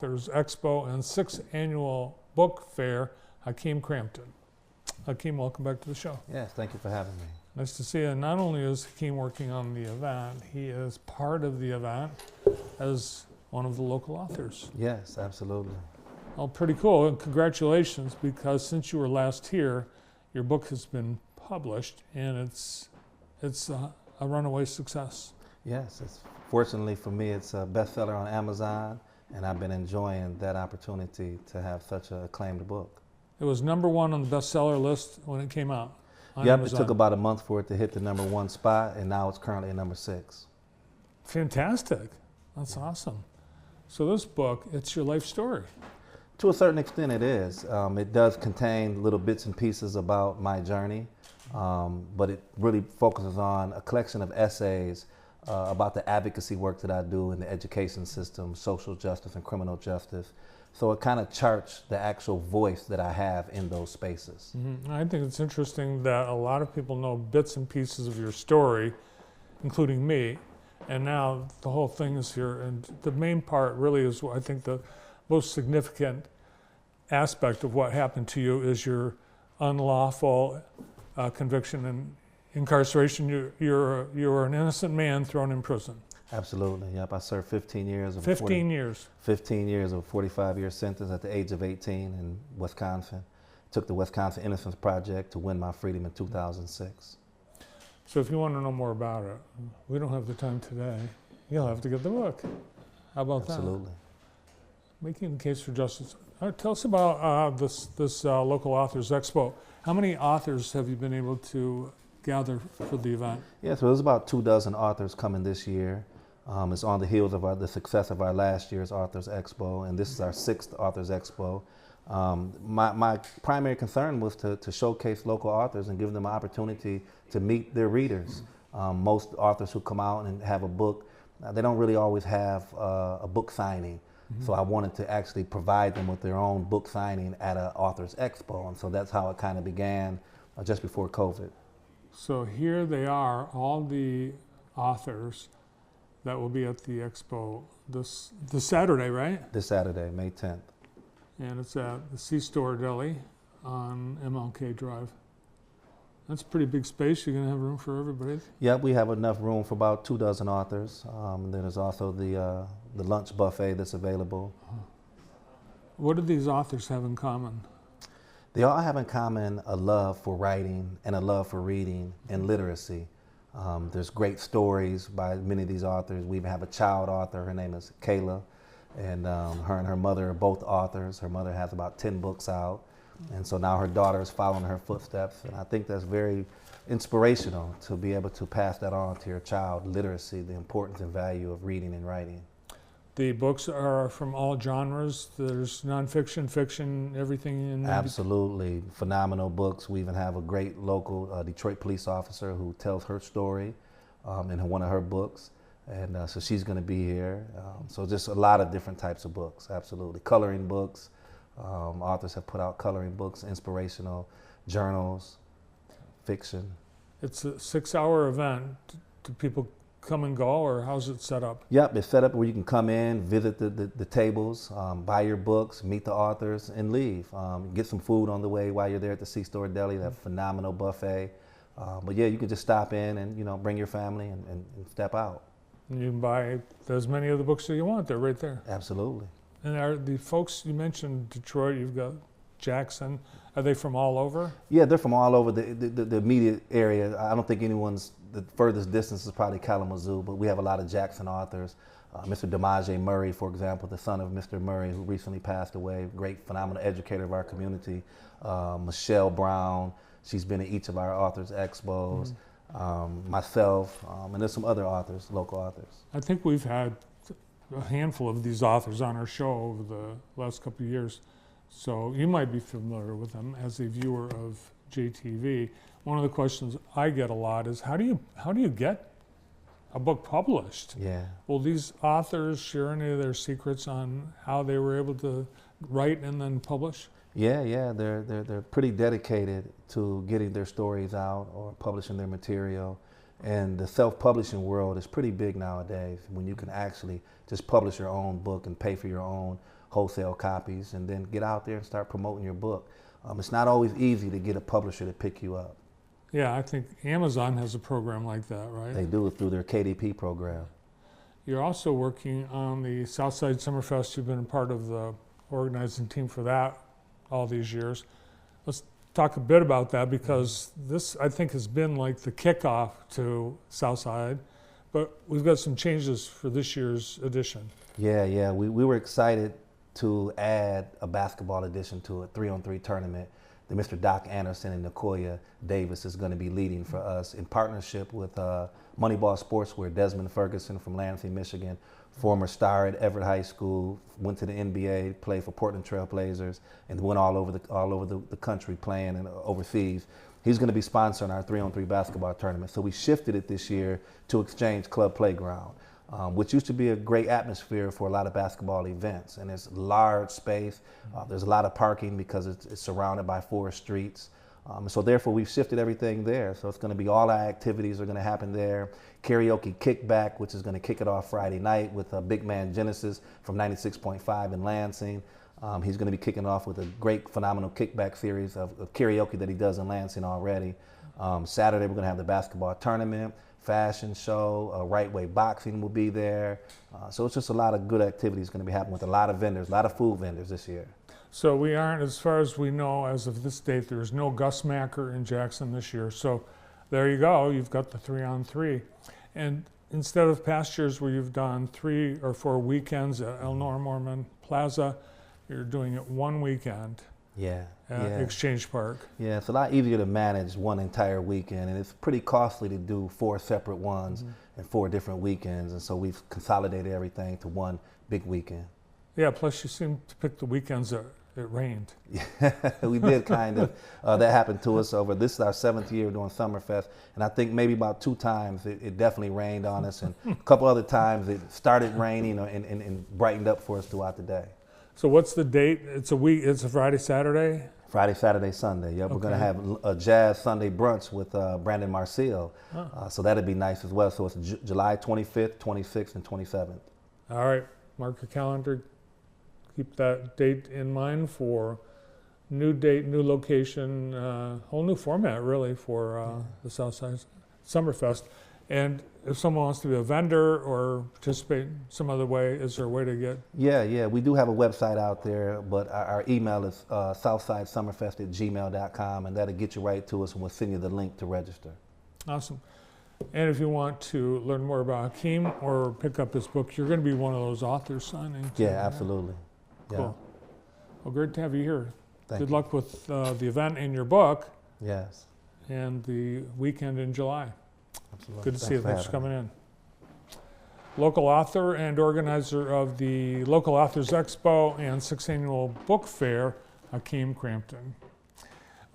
There's Expo and 6th Annual Book Fair, Hakeem Crampton. Hakeem, welcome back to the show. Yes, thank you for having me. Nice to see you. Not only is Hakeem working on the event, he is part of the event as one of the local authors. Yes, absolutely. Well, pretty cool, and congratulations, because since you were last here, your book has been published, and it's a runaway success. Yes, fortunately for me, it's a bestseller on Amazon, and I've been enjoying that opportunity to have such an acclaimed book. It was #1 on the bestseller list when it came out on Yep, Amazon. it took about a month for it to hit the #1 spot, and now it's currently at #6. Fantastic. That's awesome. So this book, it's your life story. To a certain extent it is. It does contain little bits and pieces about my journey, but it really focuses on a collection of essays about the advocacy work that I do in the education system, social justice and criminal justice. So it kind of charts the actual voice that I have in those spaces. Mm-hmm. I think it's interesting that a lot of people know bits and pieces of your story, including me, and now the whole thing is here. And the main part really is, I think, the most significant aspect of what happened to you is your unlawful conviction and incarceration. You were an innocent man thrown in prison. Absolutely, yep. I served 15 years. 15 years. 15 years of a 45-year sentence at the age of 18 in Wisconsin. Took the Wisconsin Innocence Project to win my freedom in 2006. So if you want to know more about it, we don't have the time today. You'll have to get the book. How about that? Absolutely. Making the case for justice. Tell us about this local authors expo. How many authors have you been able to gather for the event? Yeah, so there's about 24 authors coming this year. It's on the heels of the success of our last year's Authors Expo, and this is our 6th Authors Expo. My primary concern was to showcase local authors and give them an opportunity to meet their readers. Most authors who come out and have a book, they don't really always have a book signing. Mm-hmm. So I wanted to actually provide them with their own book signing at an Authors Expo, and so that's how it kind of began just before COVID. So here they are, all the authors that will be at the expo this Saturday, right? This Saturday, May 10th. And it's at the C-Store Deli on MLK Drive. That's a pretty big space. You're going to have room for everybody? Yep, we have enough room for about 24 authors. And then there's also the lunch buffet that's available. What do these authors have in common? They all have in common a love for writing and a love for reading and literacy. There's great stories by many of these authors. We even have a child author. Her name is Kayla, and her and her mother are both authors. Her mother has about 10 books out, and so now her daughter is following her footsteps. And I think that's very inspirational to be able to pass that on to your child, literacy, the importance and value of reading and writing. The books are from all genres. There's nonfiction, fiction, everything in there. Absolutely. Phenomenal books. We even have a great local Detroit police officer who tells her story in one of her books. And so she's going to be here. So just a lot of different types of books, absolutely. Coloring books. Authors have put out coloring books, inspirational journals, fiction. It's a 6-hour event. Do people come and go, or how's it set up? Yep, it's set up where you can come in, visit the tables, buy your books, meet the authors, and leave. Get some food on the way while you're there at the C-Store Deli, that phenomenal buffet. But yeah, you can just stop in and bring your family and step out. And you can buy as many of the books that you want. They're right there. Absolutely. And are the folks, you mentioned Detroit, you've got Jackson, are they from all over? Yeah, they're from all over the immediate area. I don't think the furthest distance is probably Kalamazoo, but we have a lot of Jackson authors. Mr. DeMaje Murray, for example, the son of Mr. Murray, who recently passed away, great, phenomenal educator of our community. Michelle Brown, she's been at each of our Authors Expos. Myself, and there's some other authors, local authors. I think we've had a handful of these authors on our show over the last couple of years, so you might be familiar with them as a viewer of JTV. One of the questions I get a lot is, how do you get a book published? Yeah. Will these authors share any of their secrets on how they were able to write and then publish? Yeah, they're pretty dedicated to getting their stories out or publishing their material. And the self-publishing world is pretty big nowadays, when you can actually just publish your own book and pay for your own wholesale copies, and then get out there and start promoting your book. It's not always easy to get a publisher to pick you up. Yeah, I think Amazon has a program like that, right? They do it through their KDP program. You're also working on the Southside Summerfest. You've been a part of the organizing team for that all these years. Let's talk a bit about that, because this, I think, has been like the kickoff to Southside, but we've got some changes for this year's edition. Yeah, we were excited to add a basketball edition to a 3-on-3 tournament that Mr. Doc Anderson and Nicoya Davis is going to be leading for us in partnership with Moneyball Sportswear. Desmond Ferguson from Lansing, Michigan, former star at Everett High School, went to the NBA, played for Portland Trail Blazers, and went all over the country playing and overseas. He's going to be sponsoring our 3-on-3 basketball tournament. So we shifted it this year to Exchange Club Playground, which used to be a great atmosphere for a lot of basketball events. And it's large space. There's a lot of parking because it's surrounded by 4 streets. So therefore, we've shifted everything there. So it's going to be all our activities are going to happen there. Karaoke kickback, which is going to kick it off Friday night with Big Man Genesis from 96.5 in Lansing. He's going to be kicking off with a great, phenomenal kickback series of karaoke that he does in Lansing already. Saturday, we're going to have the basketball tournament, fashion show, Right Way Boxing will be there. So it's just a lot of good activities going to be happening with a lot of vendors, a lot of food vendors this year. So we aren't, as far as we know, as of this date, there's no Gus Macker in Jackson this year. So there you go, you've got the 3-on-3. And instead of past years where you've done 3 or 4 weekends at Elnor Mormon Plaza, you're doing it one weekend Yeah. at Exchange Park. Yeah, it's a lot easier to manage one entire weekend, and it's pretty costly to do 4 separate ones and 4 different weekends, and so we've consolidated everything to one big weekend. Yeah, plus you seem to pick the weekends that it rained. Yeah, we did kind of. That happened to us over, this is our 7th year doing Summerfest, and I think maybe about 2 times it definitely rained on us, and a couple other times it started raining and brightened up for us throughout the day. So what's the date? It's a Friday, Saturday? Friday, Saturday, Sunday. Yep, we're going to have a jazz Sunday brunch with Brandon Marcel. So that'd be nice as well. So it's July 25th, 26th, and 27th. All right, mark your calendar. Keep that date in mind for new date, new location, whole new format really for the Southside Summerfest. And if someone wants to be a vendor or participate some other way, is there a way to get? Yeah, we do have a website out there, but our email is southsidesummerfest@gmail.com, and that'll get you right to us, and we'll send you the link to register. Awesome. And if you want to learn more about Hakeem or pick up his book, you're going to be one of those authors signing. Yeah, absolutely. Cool. Yeah. Well, great to have you here. Thank Good you. luck with the event in your book Yes. and the weekend in July. Absolutely. Good to see you. Thanks for having me. coming in. Local author and organizer of the Local Authors Expo and 6th Annual Book Fair, Hakeem Crampton.